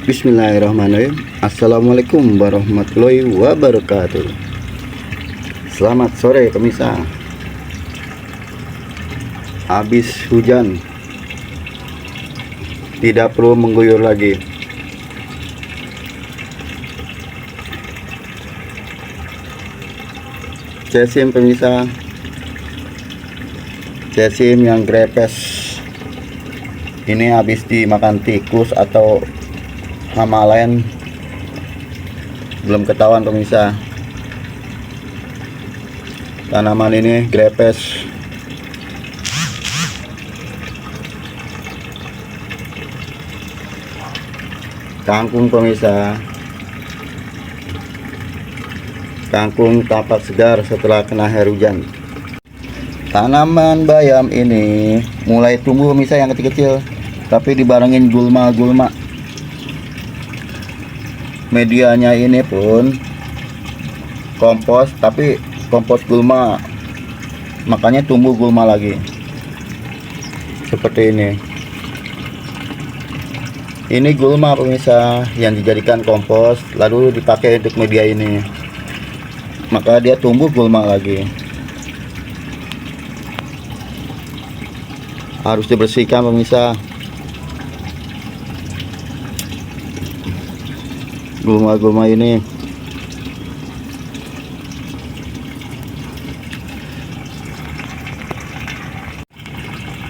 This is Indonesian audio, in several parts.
Bismillahirrahmanirrahim. Assalamualaikum warahmatullahi wabarakatuh. Selamat sore pemirsa. Habis hujan, tidak perlu mengguyur lagi. Cesim pemirsa, cesim yang grepes ini habis dimakan tikus atau hama lain, belum ketahuan pemirsa. Tanaman ini grepes. Kangkung pemirsa, kangkung tampak segar setelah kena air hujan. Tanaman bayam ini mulai tumbuh pemirsa yang kecil-kecil, tapi dibarengin gulma-gulma. Medianya ini pun kompos, tapi kompos gulma, makanya tumbuh gulma lagi seperti ini. Ini gulma pemirsa yang dijadikan kompos lalu dipakai untuk media ini, maka dia tumbuh gulma lagi. Harus dibersihkan pemirsa. Gulma-gulma ini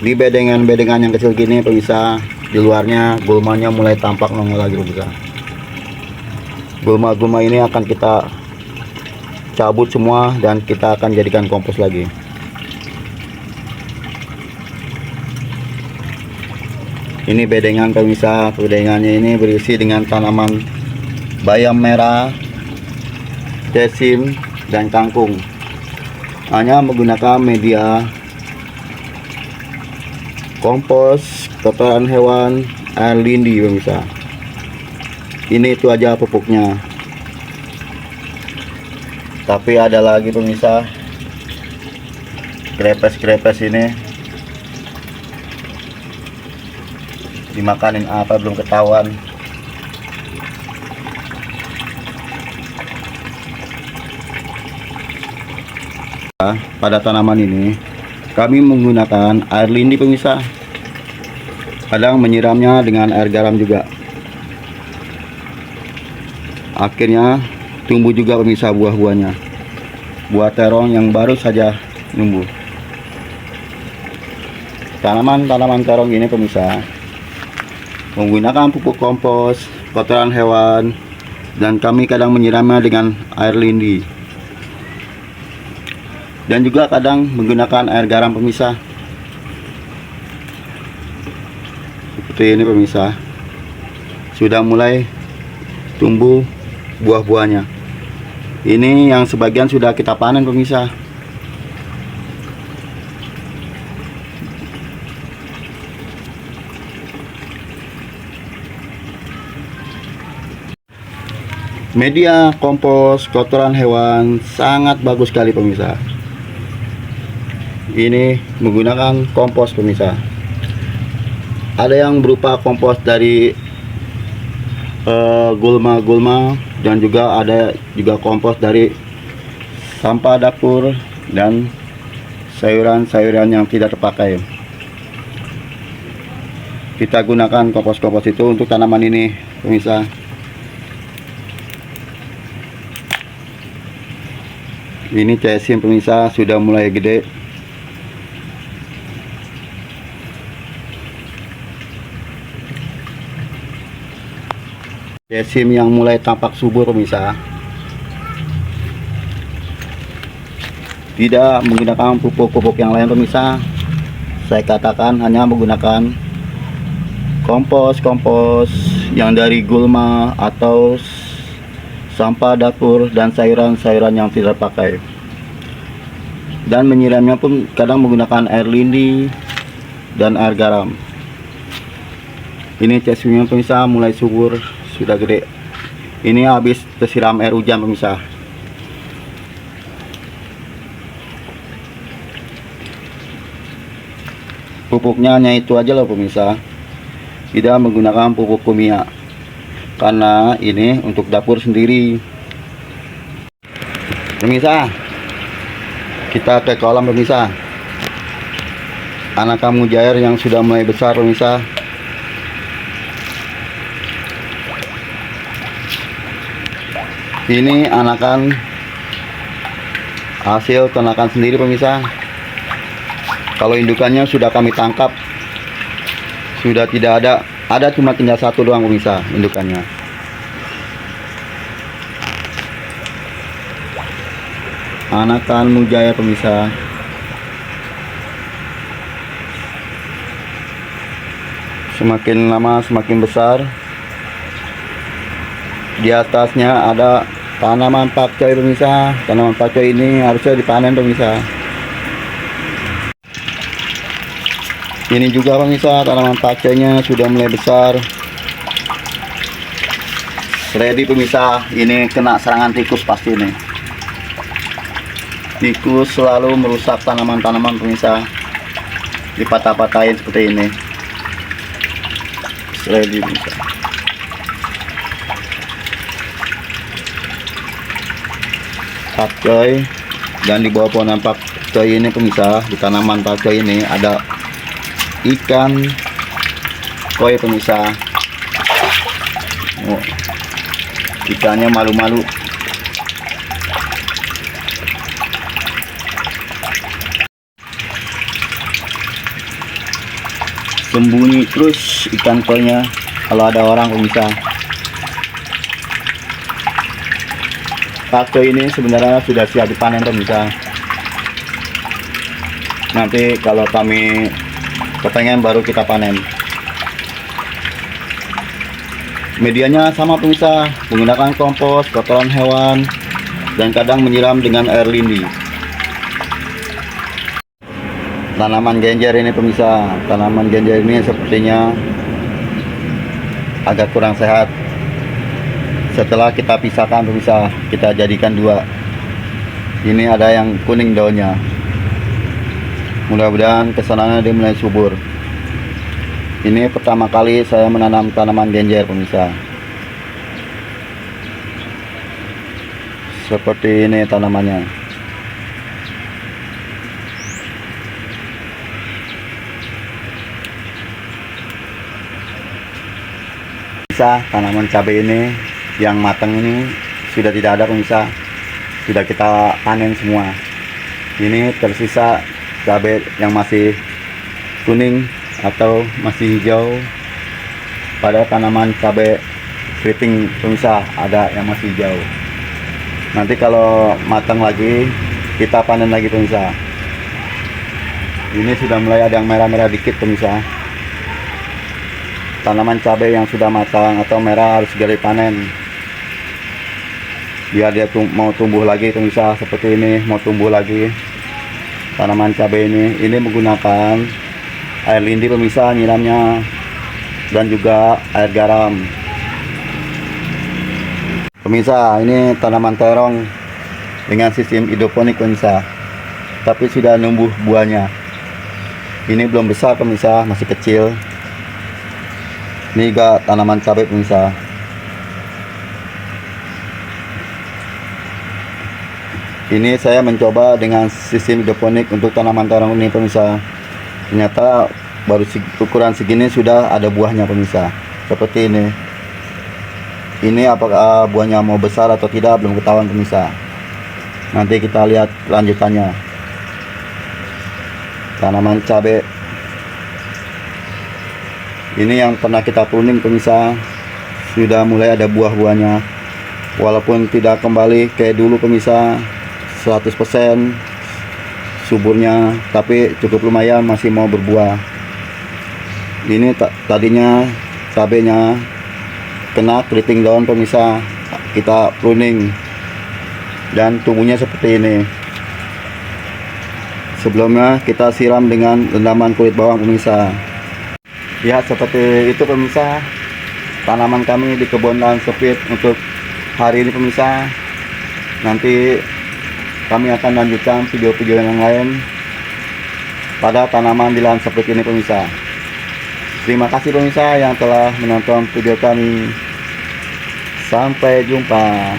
di bedengan-bedengan yang kecil gini pemirsa, di luarnya gulmanya mulai tampak nongol lagi pemirsa. Gulma-gulma ini akan kita cabut semua dan kita akan jadikan kompos lagi. Ini bedengan pemirsa, bedengannya ini berisi dengan tanaman bayam merah, cesim, dan kangkung. Hanya menggunakan media kompos, kotoran hewan, air lindi pemirsa. Ini itu aja pupuknya. Tapi ada lagi pemirsa, grepes-grepes ini dimakanin apa belum ketahuan. Pada tanaman ini kami menggunakan air lindi pemirsa, kadang menyiramnya dengan air garam juga. Akhirnya tumbuh juga pemirsa buah-buahnya, buah terong yang baru saja tumbuh. Tanaman-tanaman terong ini pemirsa menggunakan pupuk kompos, kotoran hewan, dan kami kadang menyiramnya dengan air lindi, dan juga kadang menggunakan air garam pemirsa. Seperti ini pemirsa, sudah mulai tumbuh buah-buahnya. Ini yang sebagian sudah kita panen pemirsa. Media kompos kotoran hewan sangat bagus sekali pemirsa. Ini menggunakan kompos pemirsa. Ada yang berupa kompos dari gulma-gulma, dan juga ada juga kompos dari sampah dapur dan sayuran-sayuran yang tidak terpakai. Kita gunakan kompos-kompos itu untuk tanaman ini pemirsa. Ini cesim pemirsa sudah mulai gede. Cesim yang mulai tampak subur pemirsa. Tidak menggunakan pupuk-pupuk yang lain pemirsa. Saya katakan hanya menggunakan kompos-kompos yang dari gulma atau sampah dapur dan sayuran-sayuran yang tidak pakai. Dan menyiramnya pun kadang menggunakan air lindi dan air garam. Ini cesimnya pemirsa mulai subur, sudah gede. Ini habis tersiram air hujan pemirsa. Pupuknya hanya itu aja loh pemirsa, tidak menggunakan pupuk kimia. karena ini untuk dapur sendiri. Pemirsa, kita ke kolam pemirsa. Anakan mujair yang sudah mulai besar pemirsa. Ini anakan hasil ternakan sendiri pemirsa. Kalau indukannya sudah kami tangkap, sudah tidak ada cuma tinggal satu doang pemirsa indukannya. Anakan mujair pemirsa. Semakin lama semakin besar. Di atasnya ada tanaman pakcoy pemirsa. Tanaman pakcoy ini harusnya dipanen pemirsa. Ini juga pemirsa, tanaman pakcoynya sudah mulai besar. Ready pemirsa, ini kena serangan tikus pasti nih. Tikus selalu merusak tanaman-tanaman pemirsa. Dipatah-patahin seperti ini. Ready pemirsa. Pakcoy, dan di bawah pohon pakcoy ini pemirsa, di tanaman pakcoy ini ada ikan koi pemirsa. Oh, ikannya malu-malu. Sembunyi terus ikan koinya kalau ada orang pemirsa. Pakcoy ini sebenarnya sudah siap dipanen pemirsa. Nanti kalau kami kepengen baru kita panen. Medianya sama pemirsa, menggunakan kompos, kotoran hewan, dan kadang menyiram dengan air lindi. Tanaman genjer ini pemirsa, tanaman genjer ini sepertinya agak kurang sehat. Setelah kita pisahkan pemirsa, kita jadikan dua. Ini ada yang kuning daunnya. Mudah-mudahan kesananya dia mulai subur. Ini pertama kali saya menanam tanaman genjer pemirsa. Seperti ini tanamannya. Pemirsa, tanaman cabai ini yang matang ini sudah tidak ada pemirsa, sudah kita panen semua. Ini tersisa cabai yang masih kuning atau masih hijau. Pada tanaman cabai keriting pemirsa ada yang masih hijau. Nanti kalau matang lagi kita panen lagi pemirsa. Ini sudah mulai ada yang merah-merah dikit pemirsa. Tanaman cabai yang sudah matang atau merah harus segera panen biar dia mau tumbuh lagi pemirsa. Seperti ini mau tumbuh lagi tanaman cabai ini menggunakan air lindi pemirsa nyiramnya, dan juga air garam pemirsa. Ini tanaman terong dengan sistem hidroponik pemirsa, tapi sudah numbuh buahnya. Ini belum besar pemirsa, masih kecil. Ini juga tanaman cabai pemirsa. Ini saya mencoba dengan sistem hidroponik untuk tanaman terong ini pemirsa. Ternyata baru ukuran segini sudah ada buahnya pemirsa. Seperti ini. Ini apakah buahnya mau besar atau tidak belum ketahuan pemirsa. Nanti kita lihat lanjutannya. Tanaman cabai ini yang pernah kita pruning pemirsa, sudah mulai ada buah-buahnya. Walaupun tidak kembali kayak dulu pemirsa 100% suburnya, tapi cukup lumayan masih mau berbuah. Ini tadinya cabenya kena keriting daun pemirsa, kita pruning dan tumbuhnya seperti ini. Sebelumnya kita siram dengan rendaman kulit bawang pemirsa. Ya seperti itu pemirsa tanaman kami di kebun lahan sempit untuk hari ini pemirsa. Nanti kami akan lanjutkan video-video yang lain pada tanaman di lahan sempit ini pemirsa. Terima kasih pemirsa yang telah menonton video kami. Sampai jumpa.